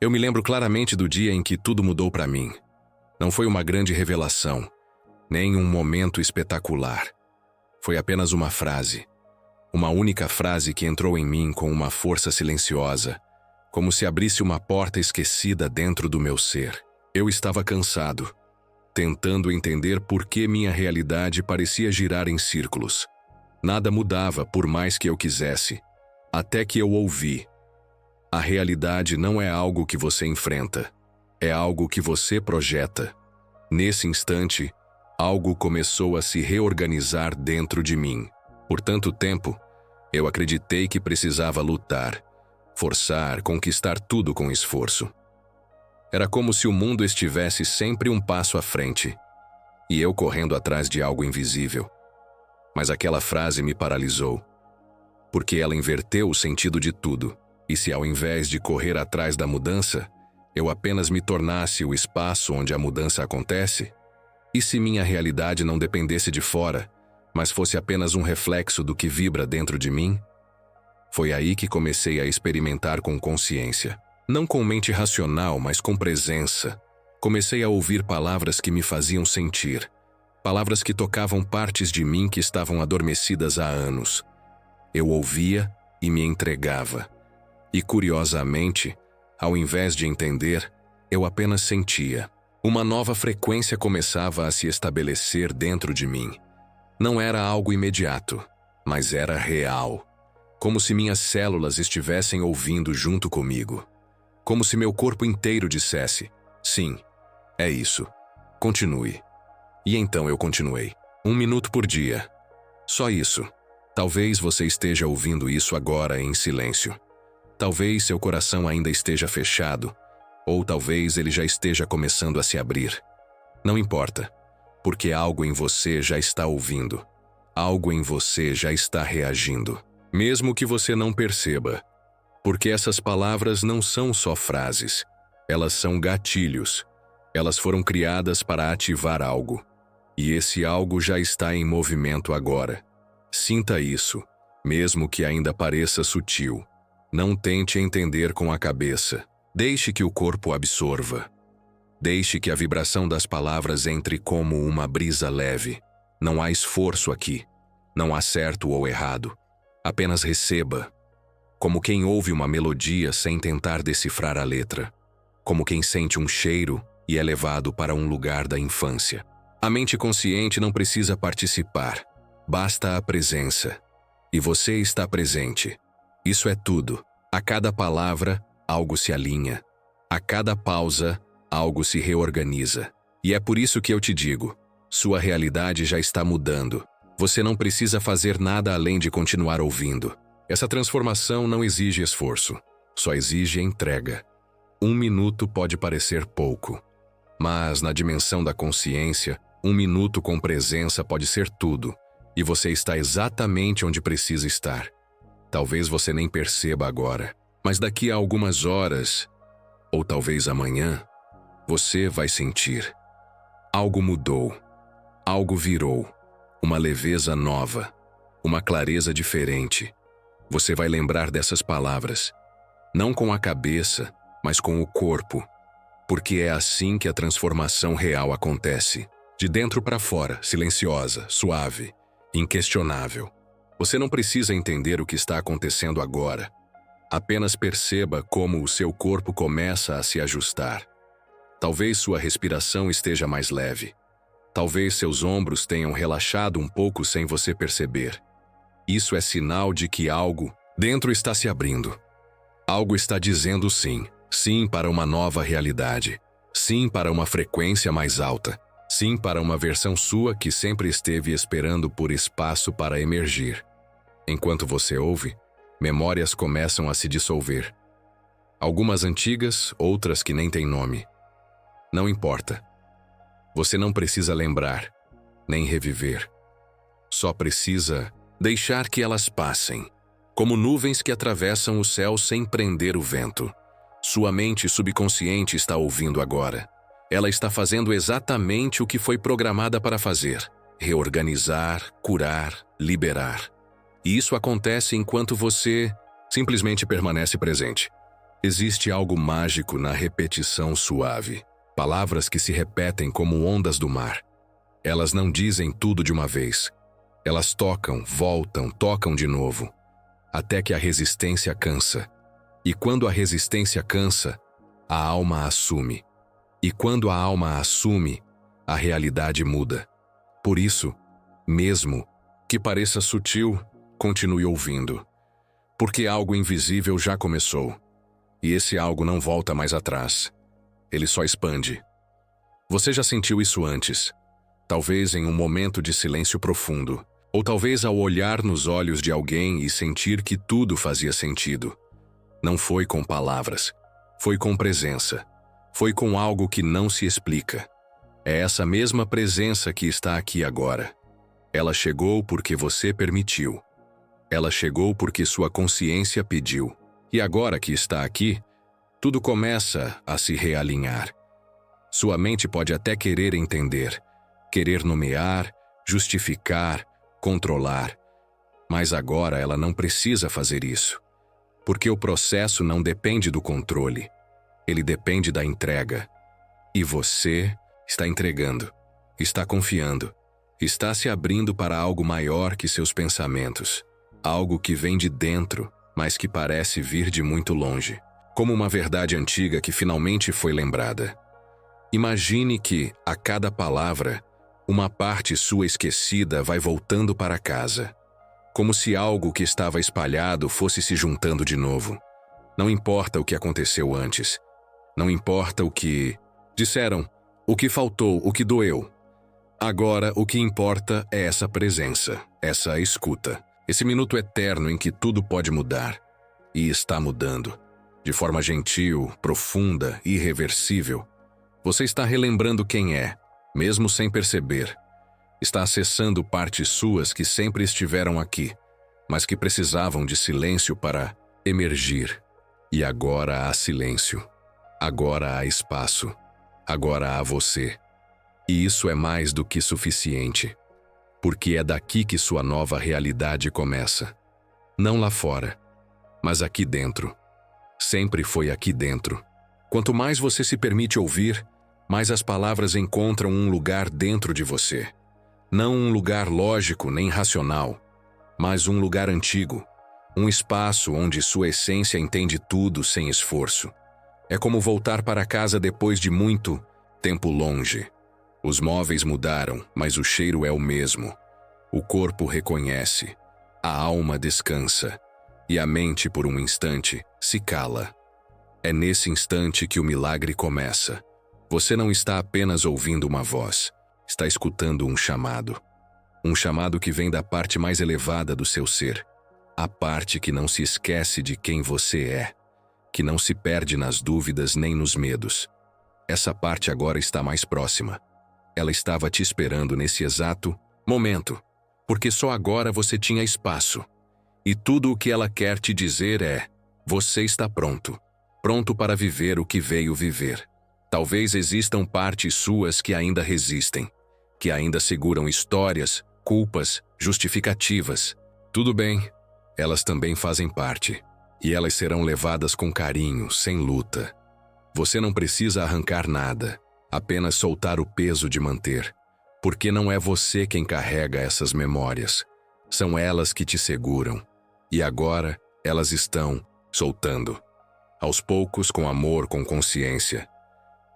Eu me lembro claramente do dia em que tudo mudou para mim. Não foi uma grande revelação, nem um momento espetacular. Foi apenas uma frase. Uma única frase que entrou em mim com uma força silenciosa, como se abrisse uma porta esquecida dentro do meu ser. Eu estava cansado, tentando entender por que minha realidade parecia girar em círculos. Nada mudava por mais que eu quisesse, até que eu ouvi. A realidade não é algo que você enfrenta, é algo que você projeta. Nesse instante, algo começou a se reorganizar dentro de mim. Por tanto tempo, eu acreditei que precisava lutar, forçar, conquistar tudo com esforço. Era como se o mundo estivesse sempre um passo à frente, e eu correndo atrás de algo invisível. Mas aquela frase me paralisou, porque ela inverteu o sentido de tudo. E se ao invés de correr atrás da mudança, eu apenas me tornasse o espaço onde a mudança acontece? E se minha realidade não dependesse de fora, mas fosse apenas um reflexo do que vibra dentro de mim? Foi aí que comecei a experimentar com consciência. Não com mente racional, mas com presença. Comecei a ouvir palavras que me faziam sentir. Palavras que tocavam partes de mim que estavam adormecidas há anos. Eu ouvia e me entregava. E curiosamente, ao invés de entender, eu apenas sentia. Uma nova frequência começava a se estabelecer dentro de mim. Não era algo imediato, mas era real. Como se minhas células estivessem ouvindo junto comigo. Como se meu corpo inteiro dissesse: sim, é isso. Continue. E então eu continuei. 1 minuto por dia. Só isso. Talvez você esteja ouvindo isso agora em silêncio. Talvez seu coração ainda esteja fechado, ou talvez ele já esteja começando a se abrir. Não importa, porque algo em você já está ouvindo. Algo em você já está reagindo. Mesmo que você não perceba. Porque essas palavras não são só frases. Elas são gatilhos. Elas foram criadas para ativar algo. E esse algo já está em movimento agora. Sinta isso, mesmo que ainda pareça sutil. Não tente entender com a cabeça. Deixe que o corpo absorva. Deixe que a vibração das palavras entre como uma brisa leve. Não há esforço aqui. Não há certo ou errado. Apenas receba. Como quem ouve uma melodia sem tentar decifrar a letra. Como quem sente um cheiro e é levado para um lugar da infância. A mente consciente não precisa participar. Basta a presença. E você está presente. Isso é tudo. A cada palavra, algo se alinha. A cada pausa, algo se reorganiza. E é por isso que eu te digo, sua realidade já está mudando. Você não precisa fazer nada além de continuar ouvindo. Essa transformação não exige esforço, só exige entrega. 1 minuto pode parecer pouco, mas na dimensão da consciência, 1 minuto com presença pode ser tudo, e você está exatamente onde precisa estar. Talvez você nem perceba agora, mas daqui a algumas horas, ou talvez amanhã, você vai sentir. Algo mudou, algo virou, uma leveza nova, uma clareza diferente. Você vai lembrar dessas palavras, não com a cabeça, mas com o corpo, porque é assim que a transformação real acontece, de dentro para fora, silenciosa, suave, inquestionável. Você não precisa entender o que está acontecendo agora. Apenas perceba como o seu corpo começa a se ajustar. Talvez sua respiração esteja mais leve. Talvez seus ombros tenham relaxado um pouco sem você perceber. Isso é sinal de que algo dentro está se abrindo. Algo está dizendo sim. Sim para uma nova realidade. Sim para uma frequência mais alta. Sim para uma versão sua que sempre esteve esperando por espaço para emergir. Enquanto você ouve, memórias começam a se dissolver. Algumas antigas, outras que nem têm nome. Não importa. Você não precisa lembrar, nem reviver. Só precisa deixar que elas passem, como nuvens que atravessam o céu sem prender o vento. Sua mente subconsciente está ouvindo agora. Ela está fazendo exatamente o que foi programada para fazer: reorganizar, curar, liberar. E isso acontece enquanto você simplesmente permanece presente. Existe algo mágico na repetição suave. Palavras que se repetem como ondas do mar. Elas não dizem tudo de uma vez. Elas tocam, voltam, tocam de novo, até que a resistência cansa. E quando a resistência cansa, a alma assume. E quando a alma assume, a realidade muda. Por isso, mesmo que pareça sutil, continue ouvindo. Porque algo invisível já começou. E esse algo não volta mais atrás. Ele só expande. Você já sentiu isso antes? Talvez em um momento de silêncio profundo. Ou talvez ao olhar nos olhos de alguém e sentir que tudo fazia sentido. Não foi com palavras. Foi com presença. Foi com algo que não se explica. É essa mesma presença que está aqui agora. Ela chegou porque você permitiu. Ela chegou porque sua consciência pediu. E agora que está aqui, tudo começa a se realinhar. Sua mente pode até querer entender, querer nomear, justificar, controlar. Mas agora ela não precisa fazer isso. Porque o processo não depende do controle. Ele depende da entrega. E você está entregando, está confiando, está se abrindo para algo maior que seus pensamentos. Algo que vem de dentro, mas que parece vir de muito longe. Como uma verdade antiga que finalmente foi lembrada. Imagine que, a cada palavra, uma parte sua esquecida vai voltando para casa. Como se algo que estava espalhado fosse se juntando de novo. Não importa o que aconteceu antes. Não importa o que disseram, o que faltou, o que doeu. Agora, o que importa é essa presença, essa escuta. Esse minuto eterno em que tudo pode mudar. E está mudando. De forma gentil, profunda, irreversível. Você está relembrando quem é, mesmo sem perceber. Está acessando partes suas que sempre estiveram aqui, mas que precisavam de silêncio para emergir. E agora há silêncio. Agora há espaço. Agora há você. E isso é mais do que suficiente. Porque é daqui que sua nova realidade começa. Não lá fora, mas aqui dentro. Sempre foi aqui dentro. Quanto mais você se permite ouvir, mais as palavras encontram um lugar dentro de você. Não um lugar lógico nem racional, mas um lugar antigo. Um espaço onde sua essência entende tudo sem esforço. É como voltar para casa depois de muito tempo longe. Os móveis mudaram, mas o cheiro é o mesmo. O corpo reconhece, a alma descansa, e a mente, por um instante, se cala. É nesse instante que o milagre começa. Você não está apenas ouvindo uma voz, está escutando um chamado. Um chamado que vem da parte mais elevada do seu ser. A parte que não se esquece de quem você é, que não se perde nas dúvidas nem nos medos. Essa parte agora está mais próxima. Ela estava te esperando nesse exato momento, porque só agora você tinha espaço. E tudo o que ela quer te dizer é: você está pronto. Pronto para viver o que veio viver. Talvez existam partes suas que ainda resistem, que ainda seguram histórias, culpas, justificativas. Tudo bem, elas também fazem parte. E elas serão levadas com carinho, sem luta. Você não precisa arrancar nada, apenas soltar o peso de manter. Porque não é você quem carrega essas memórias. São elas que te seguram. E agora, elas estão soltando. Aos poucos, com amor, com consciência.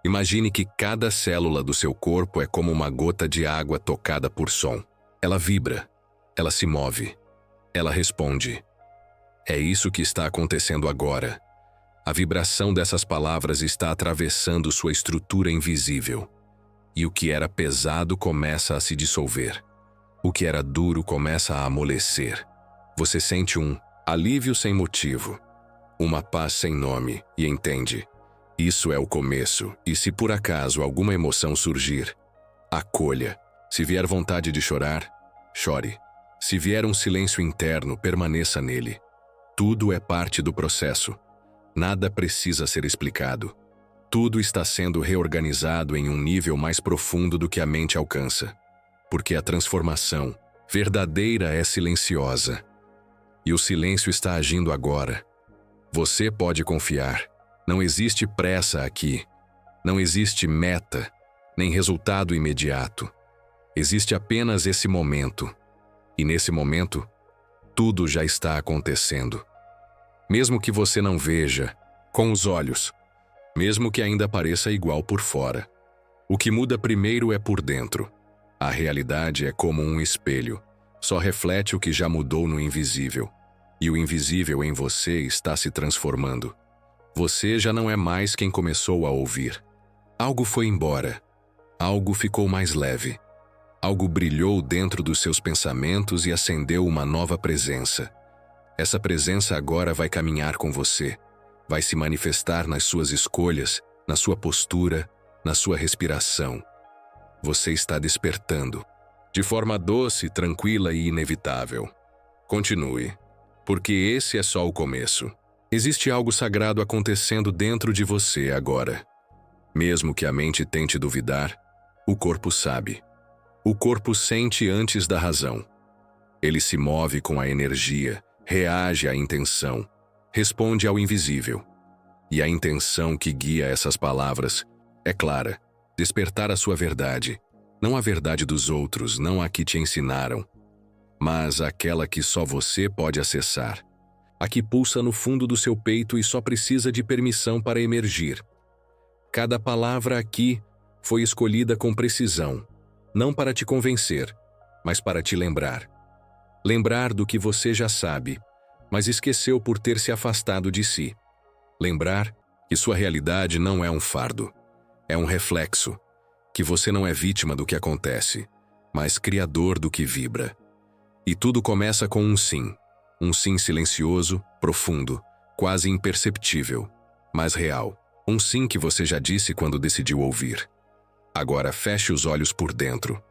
Imagine que cada célula do seu corpo é como uma gota de água tocada por som. Ela vibra, ela se move, ela responde. É isso que está acontecendo agora. A vibração dessas palavras está atravessando sua estrutura invisível. E o que era pesado começa a se dissolver. O que era duro começa a amolecer. Você sente um alívio sem motivo, uma paz sem nome e entende. Isso é o começo, e se por acaso alguma emoção surgir, acolha. Se vier vontade de chorar, chore. Se vier um silêncio interno, permaneça nele. Tudo é parte do processo. Nada precisa ser explicado. Tudo está sendo reorganizado em um nível mais profundo do que a mente alcança. Porque a transformação verdadeira é silenciosa. E o silêncio está agindo agora. Você pode confiar. Não existe pressa aqui. Não existe meta, nem resultado imediato. Existe apenas esse momento. E nesse momento, tudo já está acontecendo. Mesmo que você não veja, com os olhos, mesmo que ainda pareça igual por fora. O que muda primeiro é por dentro. A realidade é como um espelho, só reflete o que já mudou no invisível. E o invisível em você está se transformando. Você já não é mais quem começou a ouvir. Algo foi embora. Algo ficou mais leve. Algo brilhou dentro dos seus pensamentos e acendeu uma nova presença. Essa presença agora vai caminhar com você. Vai se manifestar nas suas escolhas, na sua postura, na sua respiração. Você está despertando. De forma doce, tranquila e inevitável. Continue, porque esse é só o começo. Existe algo sagrado acontecendo dentro de você agora. Mesmo que a mente tente duvidar, o corpo sabe. O corpo sente antes da razão. Ele se move com a energia, reage à intenção, responde ao invisível. E a intenção que guia essas palavras é clara: despertar a sua verdade. Não a verdade dos outros, não a que te ensinaram, mas aquela que só você pode acessar. A que pulsa no fundo do seu peito e só precisa de permissão para emergir. Cada palavra aqui foi escolhida com precisão, não para te convencer, mas para te lembrar. Lembrar do que você já sabe, mas esqueceu por ter se afastado de si. Lembrar que sua realidade não é um fardo, é um reflexo, que você não é vítima do que acontece, mas criador do que vibra. E tudo começa com um sim silencioso, profundo, quase imperceptível, mas real. Um sim que você já disse quando decidiu ouvir. Agora feche os olhos por dentro,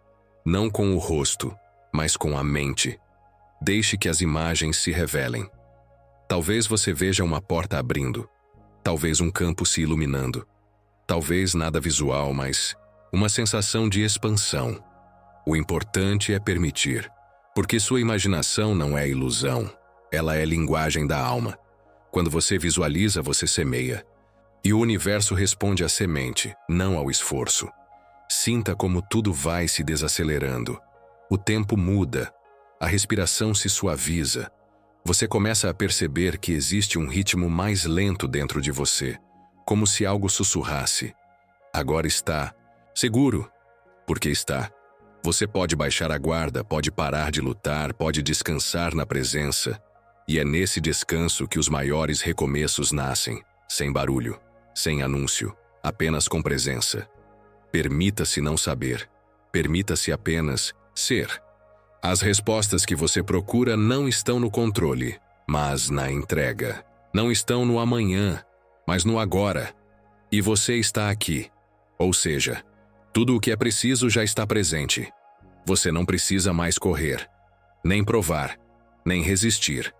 não com o rosto, mas com a mente. Deixe que as imagens se revelem. Talvez você veja uma porta abrindo, talvez um campo se iluminando, talvez nada visual, mas uma sensação de expansão. O importante é permitir, porque sua imaginação não é ilusão, ela é linguagem da alma. Quando você visualiza, você semeia. E o universo responde à semente, não ao esforço. Sinta como tudo vai se desacelerando. O tempo muda, a respiração se suaviza. Você começa a perceber que existe um ritmo mais lento dentro de você, como se algo sussurrasse. Agora está seguro, porque está. Você pode baixar a guarda, pode parar de lutar, pode descansar na presença. E é nesse descanso que os maiores recomeços nascem, sem barulho, sem anúncio, apenas com presença. Permita-se não saber. Permita-se apenas ser. As respostas que você procura não estão no controle, mas na entrega. Não estão no amanhã, mas no agora. E você está aqui. Ou seja, tudo o que é preciso já está presente. Você não precisa mais correr, nem provar, nem resistir.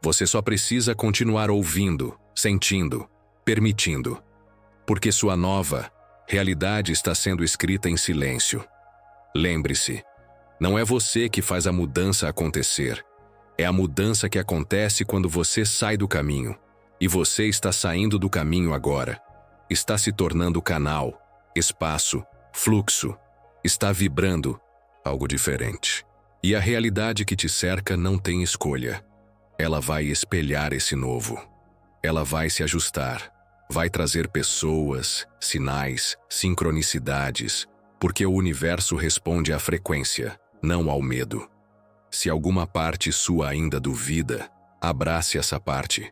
Você só precisa continuar ouvindo, sentindo, permitindo. Porque sua nova realidade está sendo escrita em silêncio. Lembre-se, não é você que faz a mudança acontecer. É a mudança que acontece quando você sai do caminho. E você está saindo do caminho agora. Está se tornando canal, espaço, fluxo. Está vibrando algo diferente. E a realidade que te cerca não tem escolha. Ela vai espelhar esse novo. Ela vai se ajustar. Vai trazer pessoas, sinais, sincronicidades, porque o universo responde à frequência, não ao medo. Se alguma parte sua ainda duvida, abrace essa parte.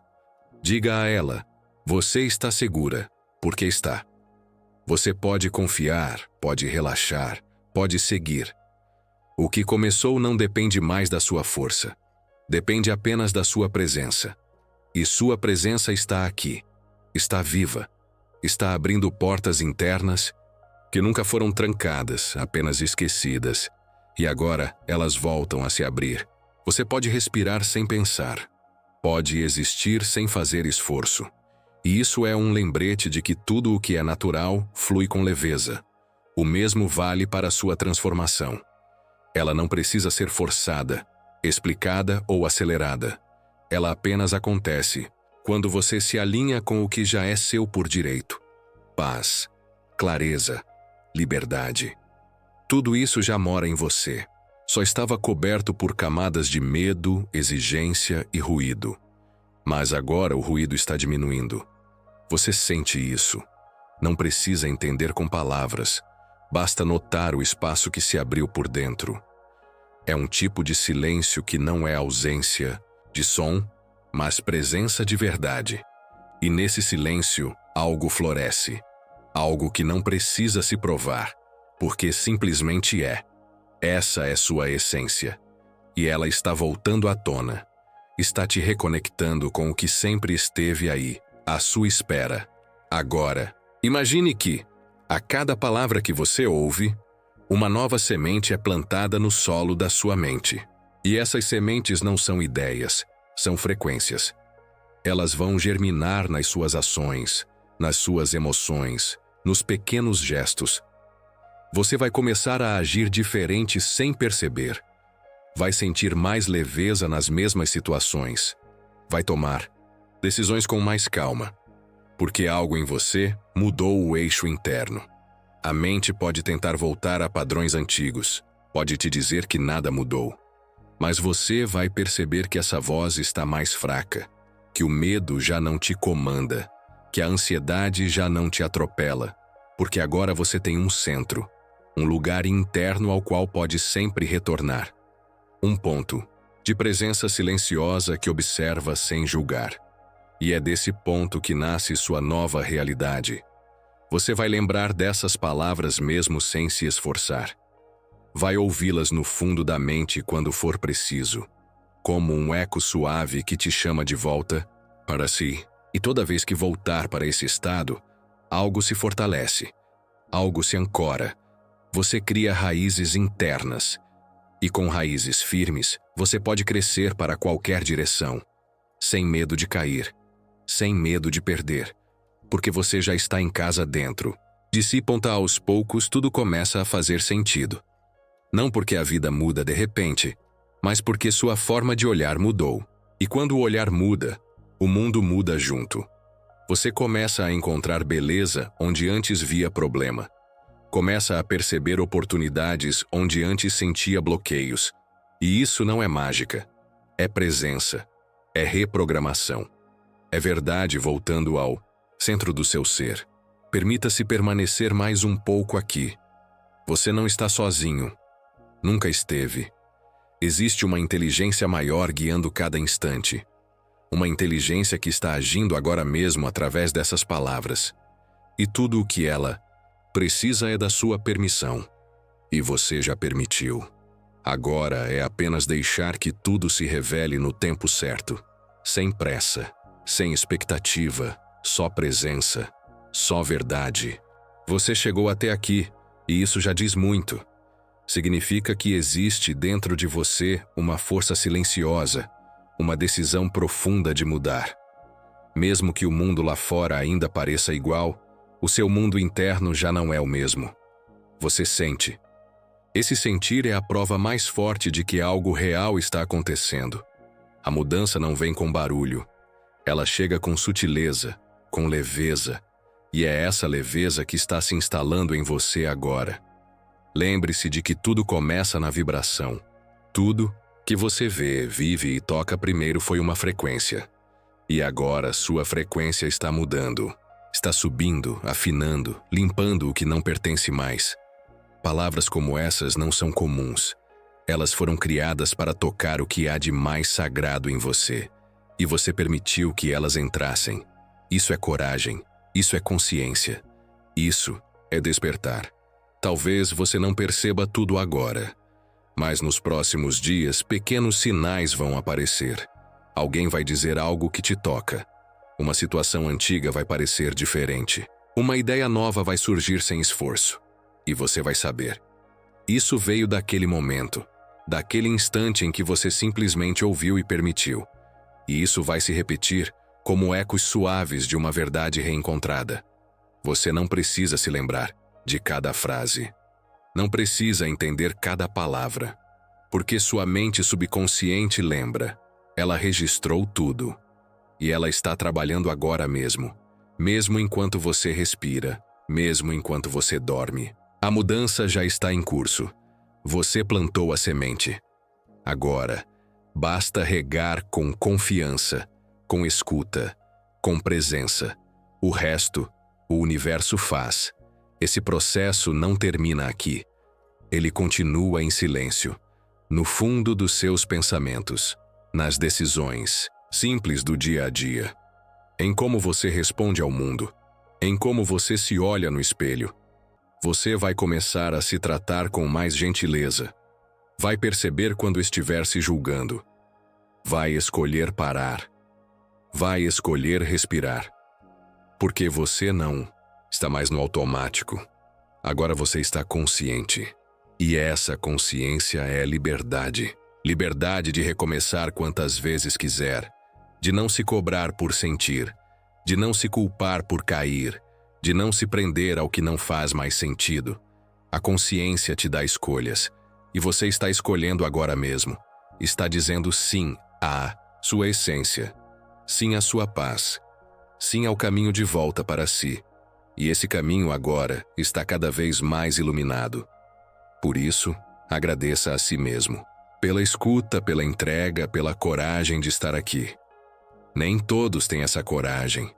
Diga a ela, você está segura, porque está. Você pode confiar, pode relaxar, pode seguir. O que começou não depende mais da sua força. Depende apenas da sua presença. E sua presença está aqui. Está viva. Está abrindo portas internas que nunca foram trancadas, apenas esquecidas. E agora elas voltam a se abrir. Você pode respirar sem pensar. Pode existir sem fazer esforço. E isso é um lembrete de que tudo o que é natural flui com leveza. O mesmo vale para a sua transformação. Ela não precisa ser forçada, explicada ou acelerada. Ela apenas acontece, Quando você se alinha com o que já é seu por direito. Paz, clareza, liberdade. Tudo isso já mora em você. Só estava coberto por camadas de medo, exigência e ruído. Mas agora o ruído está diminuindo. Você sente isso. Não precisa entender com palavras. Basta notar o espaço que se abriu por dentro. É um tipo de silêncio que não é ausência de som, mas presença de verdade. E nesse silêncio, algo floresce. Algo que não precisa se provar, porque simplesmente é. Essa é sua essência. E ela está voltando à tona. Está te reconectando com o que sempre esteve aí, à sua espera. Agora, imagine que, a cada palavra que você ouve, uma nova semente é plantada no solo da sua mente. E essas sementes não são ideias, são frequências. Elas vão germinar nas suas ações, nas suas emoções, nos pequenos gestos. Você vai começar a agir diferente sem perceber. Vai sentir mais leveza nas mesmas situações. Vai tomar decisões com mais calma, porque algo em você mudou o eixo interno. A mente pode tentar voltar a padrões antigos, pode te dizer que nada mudou. Mas você vai perceber que essa voz está mais fraca, que o medo já não te comanda, que a ansiedade já não te atropela, porque agora você tem um centro, um lugar interno ao qual pode sempre retornar. Um ponto de presença silenciosa que observa sem julgar. E é desse ponto que nasce sua nova realidade. Você vai lembrar dessas palavras mesmo sem se esforçar. Vai ouvi-las no fundo da mente quando for preciso, como um eco suave que te chama de volta para si. E toda vez que voltar para esse estado, algo se fortalece, algo se ancora. Você cria raízes internas. E com raízes firmes, você pode crescer para qualquer direção, sem medo de cair, sem medo de perder, porque você já está em casa dentro. De si ponta aos poucos, tudo começa a fazer sentido. Não porque a vida muda de repente, mas porque sua forma de olhar mudou. E quando o olhar muda, o mundo muda junto. Você começa a encontrar beleza onde antes via problema. Começa a perceber oportunidades onde antes sentia bloqueios. E isso não é mágica. É presença. É reprogramação. É verdade voltando ao centro do seu ser. Permita-se permanecer mais um pouco aqui. Você não está sozinho. Nunca esteve. Existe uma inteligência maior guiando cada instante. Uma inteligência que está agindo agora mesmo através dessas palavras. E tudo o que ela precisa é da sua permissão. E você já permitiu. Agora é apenas deixar que tudo se revele no tempo certo. Sem pressa, sem expectativa, só presença, só verdade. Você chegou até aqui, e isso já diz muito. Significa que existe dentro de você uma força silenciosa, uma decisão profunda de mudar. Mesmo que o mundo lá fora ainda pareça igual, o seu mundo interno já não é o mesmo. Você sente. Esse sentir é a prova mais forte de que algo real está acontecendo. A mudança não vem com barulho. Ela chega com sutileza, com leveza. E é essa leveza que está se instalando em você agora. Lembre-se de que tudo começa na vibração. Tudo que você vê, vive e toca primeiro foi uma frequência. E agora sua frequência está mudando. Está subindo, afinando, limpando o que não pertence mais. Palavras como essas não são comuns. Elas foram criadas para tocar o que há de mais sagrado em você. E você permitiu que elas entrassem. Isso é coragem. Isso é consciência. Isso é despertar. Talvez você não perceba tudo agora. Mas nos próximos dias, pequenos sinais vão aparecer. Alguém vai dizer algo que te toca. Uma situação antiga vai parecer diferente. Uma ideia nova vai surgir sem esforço. E você vai saber. Isso veio daquele momento, daquele instante em que você simplesmente ouviu e permitiu. E isso vai se repetir como ecos suaves de uma verdade reencontrada. Você não precisa se lembrar de cada frase. Não precisa entender cada palavra. Porque sua mente subconsciente lembra. Ela registrou tudo. E ela está trabalhando agora mesmo. Mesmo enquanto você respira, mesmo enquanto você dorme. A mudança já está em curso. Você plantou a semente. Agora, basta regar com confiança, com escuta, com presença. O resto, o universo faz. Esse processo não termina aqui. Ele continua em silêncio, no fundo dos seus pensamentos, nas decisões simples do dia a dia, em como você responde ao mundo, em como você se olha no espelho. Você vai começar a se tratar com mais gentileza. Vai perceber quando estiver se julgando. Vai escolher parar. Vai escolher respirar. Porque você não está mais no automático. Agora você está consciente. E essa consciência é liberdade. Liberdade de recomeçar quantas vezes quiser. De não se cobrar por sentir. De não se culpar por cair. De não se prender ao que não faz mais sentido. A consciência te dá escolhas. E você está escolhendo agora mesmo. Está dizendo sim à sua essência. Sim à sua paz. Sim ao caminho de volta para si. E esse caminho agora está cada vez mais iluminado. Por isso, agradeça a si mesmo. Pela escuta, pela entrega, pela coragem de estar aqui. Nem todos têm essa coragem.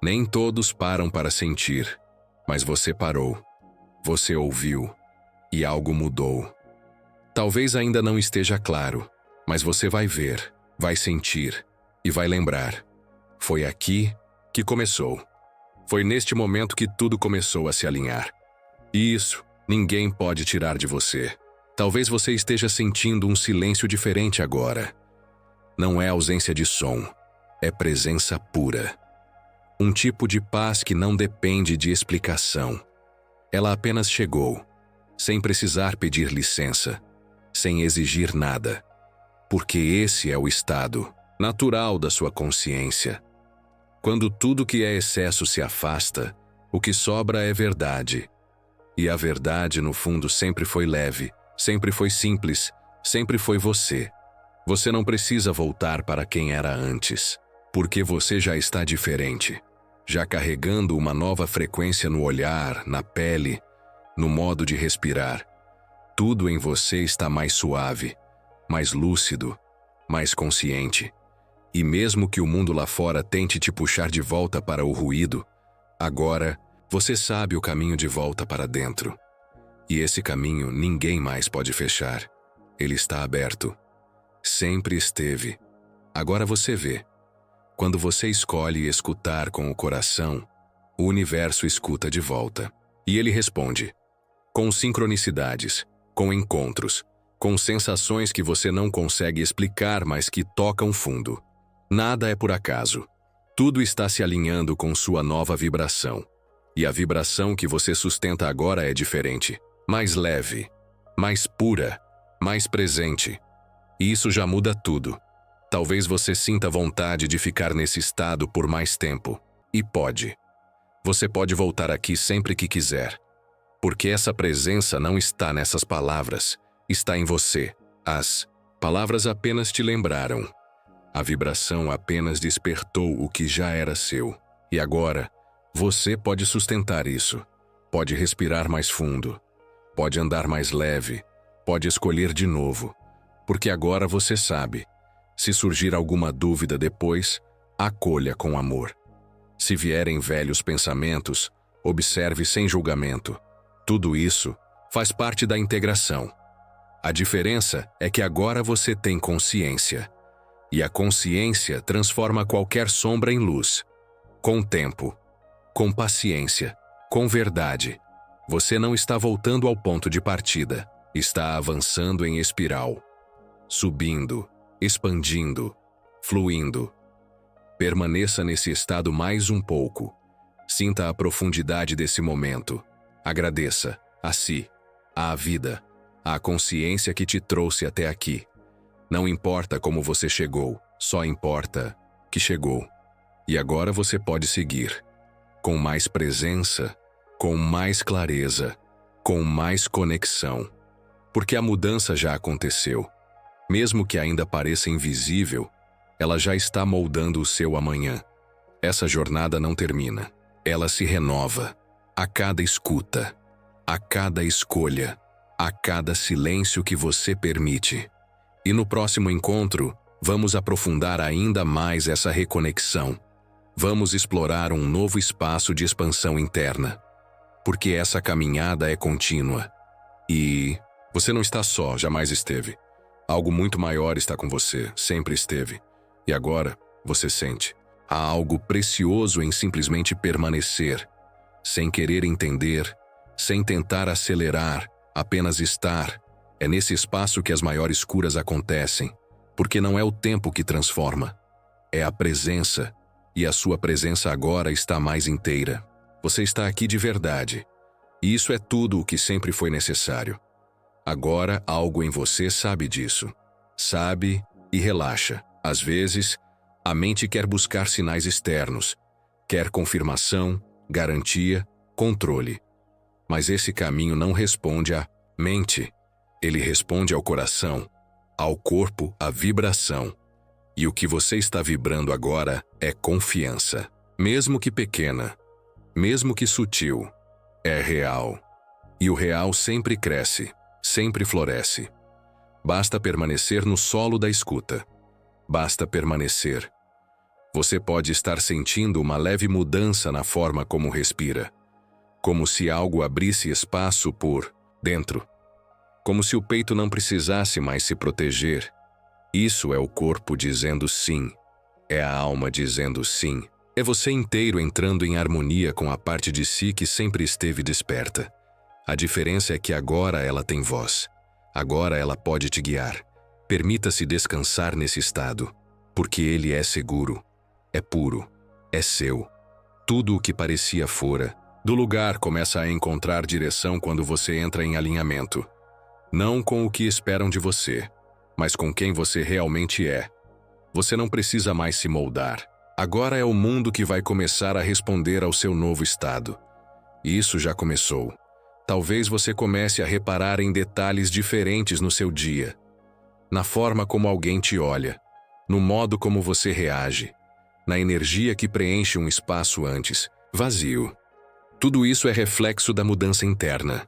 Nem todos param para sentir. Mas você parou. Você ouviu. E algo mudou. Talvez ainda não esteja claro, mas você vai ver, vai sentir e vai lembrar. Foi aqui que começou. Foi neste momento que tudo começou a se alinhar. E isso ninguém pode tirar de você. Talvez você esteja sentindo um silêncio diferente agora. Não é ausência de som, é presença pura. Um tipo de paz que não depende de explicação. Ela apenas chegou, sem precisar pedir licença, sem exigir nada. Porque esse é o estado natural da sua consciência. Quando tudo que é excesso se afasta, o que sobra é verdade. E a verdade, no fundo, sempre foi leve, sempre foi simples, sempre foi você. Você não precisa voltar para quem era antes, porque você já está diferente, já carregando uma nova frequência no olhar, na pele, no modo de respirar. Tudo em você está mais suave, mais lúcido, mais consciente. E mesmo que o mundo lá fora tente te puxar de volta para o ruído, agora você sabe o caminho de volta para dentro. E esse caminho ninguém mais pode fechar. Ele está aberto. Sempre esteve. Agora você vê. Quando você escolhe escutar com o coração, o universo escuta de volta. E ele responde. Com sincronicidades, com encontros, com sensações que você não consegue explicar, mas que tocam fundo. Nada é por acaso. Tudo está se alinhando com sua nova vibração. E a vibração que você sustenta agora é diferente. Mais leve, mais pura, mais presente. E isso já muda tudo. Talvez você sinta vontade de ficar nesse estado por mais tempo. E pode. Você pode voltar aqui sempre que quiser. Porque essa presença não está nessas palavras, está em você. As palavras apenas te lembraram. A vibração apenas despertou o que já era seu. E agora, você pode sustentar isso. Pode respirar mais fundo. Pode andar mais leve. Pode escolher de novo. Porque agora você sabe. Se surgir alguma dúvida depois, acolha com amor. Se vierem velhos pensamentos, observe sem julgamento. Tudo isso faz parte da integração. A diferença é que agora você tem consciência. E a consciência transforma qualquer sombra em luz. Com tempo, com paciência, com verdade. Você não está voltando ao ponto de partida. Está avançando em espiral. Subindo, expandindo, fluindo. Permaneça nesse estado mais um pouco. Sinta a profundidade desse momento. Agradeça a si, à vida, à consciência que te trouxe até aqui. Não importa como você chegou, só importa que chegou. E agora você pode seguir, com mais presença, com mais clareza, com mais conexão. Porque a mudança já aconteceu. Mesmo que ainda pareça invisível, ela já está moldando o seu amanhã. Essa jornada não termina. Ela se renova. A cada escuta, a cada escolha, a cada silêncio que você permite. E no próximo encontro, vamos aprofundar ainda mais essa reconexão. Vamos explorar um novo espaço de expansão interna. Porque essa caminhada é contínua. E você não está só, jamais esteve. Algo muito maior está com você, sempre esteve. E agora, você sente. Há algo precioso em simplesmente permanecer, sem querer entender, sem tentar acelerar, apenas estar. É nesse espaço que as maiores curas acontecem, porque não é o tempo que transforma, é a presença, e a sua presença agora está mais inteira. Você está aqui de verdade, e isso é tudo o que sempre foi necessário. Agora algo em você sabe disso. Sabe e relaxa. Às vezes, a mente quer buscar sinais externos, quer confirmação, garantia, controle. Mas esse caminho não responde à mente. Ele responde ao coração, ao corpo, à vibração. E o que você está vibrando agora é confiança. Mesmo que pequena, mesmo que sutil, é real. E o real sempre cresce, sempre floresce. Basta permanecer no solo da escuta. Basta permanecer. Você pode estar sentindo uma leve mudança na forma como respira. Como se algo abrisse espaço por dentro. Como se o peito não precisasse mais se proteger. Isso é o corpo dizendo sim. É a alma dizendo sim. É você inteiro entrando em harmonia com a parte de si que sempre esteve desperta. A diferença é que agora ela tem voz. Agora ela pode te guiar. Permita-se descansar nesse estado, porque ele é seguro, é puro, é seu. Tudo o que parecia fora do lugar começa a encontrar direção quando você entra em alinhamento. Não com o que esperam de você, mas com quem você realmente é. Você não precisa mais se moldar. Agora é o mundo que vai começar a responder ao seu novo estado. E isso já começou. Talvez você comece a reparar em detalhes diferentes no seu dia. Na forma como alguém te olha, no modo como você reage, na energia que preenche um espaço antes vazio. Tudo isso é reflexo da mudança interna.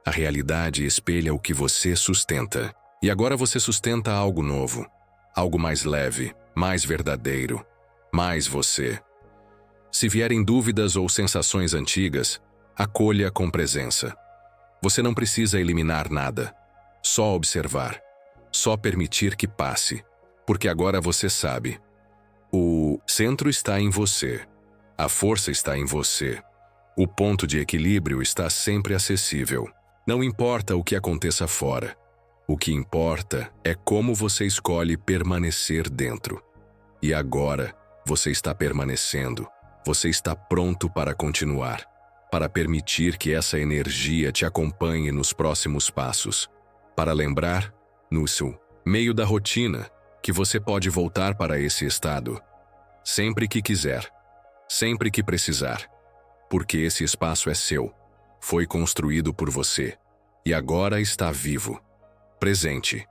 A realidade espelha o que você sustenta. E agora você sustenta algo novo, algo mais leve, mais verdadeiro, mais você. Se vierem dúvidas ou sensações antigas, acolha com presença. Você não precisa eliminar nada, só observar. Só permitir que passe, porque agora você sabe. O centro está em você. A força está em você. O ponto de equilíbrio está sempre acessível. Não importa o que aconteça fora. O que importa é como você escolhe permanecer dentro. E agora, você está permanecendo. Você está pronto para continuar. Para permitir que essa energia te acompanhe nos próximos passos. Para lembrar, no seu meio da rotina, que você pode voltar para esse estado. Sempre que quiser. Sempre que precisar. Porque esse espaço é seu. Foi construído por você. E agora está vivo. Presente.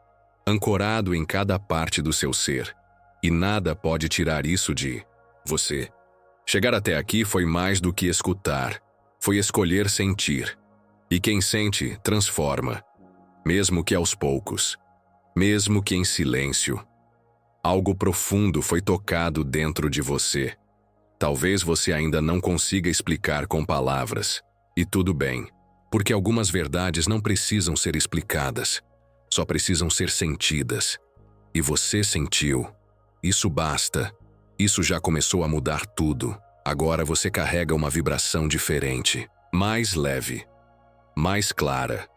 Ancorado em cada parte do seu ser. E nada pode tirar isso de você. Chegar até aqui foi mais do que escutar. Foi escolher sentir. E quem sente, transforma. Mesmo que aos poucos. Mesmo que em silêncio. Algo profundo foi tocado dentro de você. Talvez você ainda não consiga explicar com palavras. E tudo bem, porque algumas verdades não precisam ser explicadas. Só precisam ser sentidas. E você sentiu. Isso basta. Isso já começou a mudar tudo. Agora você carrega uma vibração diferente. Mais leve. Mais clara.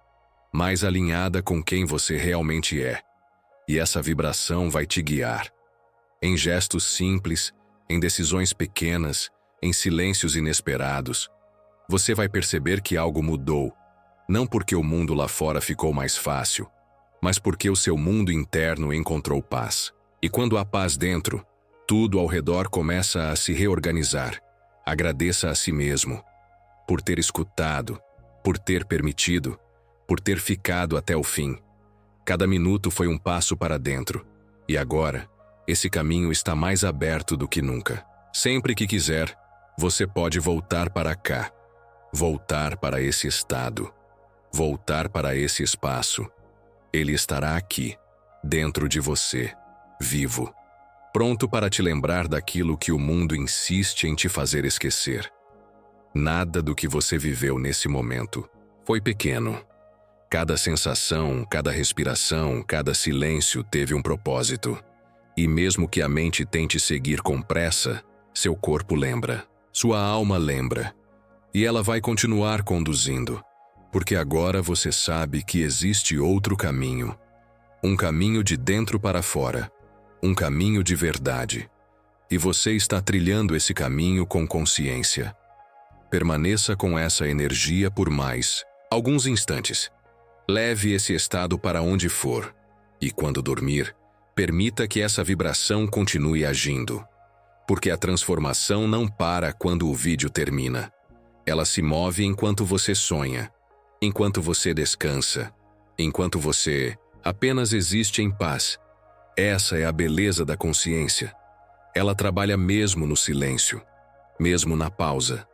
Mais alinhada com quem você realmente é. E essa vibração vai te guiar. Em gestos simples, em decisões pequenas, em silêncios inesperados. Você vai perceber que algo mudou. Não porque o mundo lá fora ficou mais fácil, mas porque o seu mundo interno encontrou paz. E quando há paz dentro, tudo ao redor começa a se reorganizar. Agradeça a si mesmo. Por ter escutado, por ter permitido, por ter ficado até o fim. Cada minuto foi um passo para dentro. E agora, esse caminho está mais aberto do que nunca. Sempre que quiser, você pode voltar para cá, voltar para esse estado, voltar para esse espaço. Ele estará aqui, dentro de você, vivo, pronto para te lembrar daquilo que o mundo insiste em te fazer esquecer. Nada do que você viveu nesse momento foi pequeno. Cada sensação, cada respiração, cada silêncio teve um propósito. E mesmo que a mente tente seguir com pressa, seu corpo lembra, sua alma lembra. E ela vai continuar conduzindo, porque agora você sabe que existe outro caminho. Um caminho de dentro para fora, um caminho de verdade. E você está trilhando esse caminho com consciência. Permaneça com essa energia por mais alguns instantes. Leve esse estado para onde for. E quando dormir, permita que essa vibração continue agindo. Porque a transformação não para quando o vídeo termina. Ela se move enquanto você sonha, enquanto você descansa, enquanto você apenas existe em paz. Essa é a beleza da consciência. Ela trabalha mesmo no silêncio, mesmo na pausa.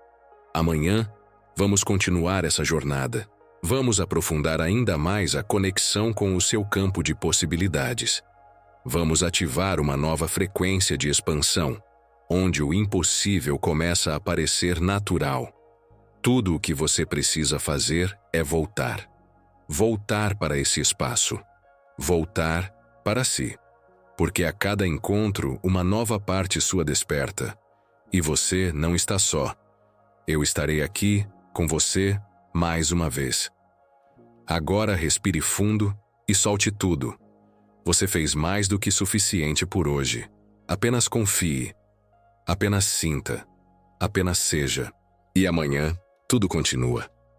Amanhã, vamos continuar essa jornada. Vamos aprofundar ainda mais a conexão com o seu campo de possibilidades. Vamos ativar uma nova frequência de expansão, onde o impossível começa a parecer natural. Tudo o que você precisa fazer é voltar. Voltar para esse espaço. Voltar para si. Porque a cada encontro, uma nova parte sua desperta. E você não está só. Eu estarei aqui, com você, mais uma vez. Agora respire fundo e solte tudo. Você fez mais do que suficiente por hoje. Apenas confie. Apenas sinta. Apenas seja. E amanhã, tudo continua.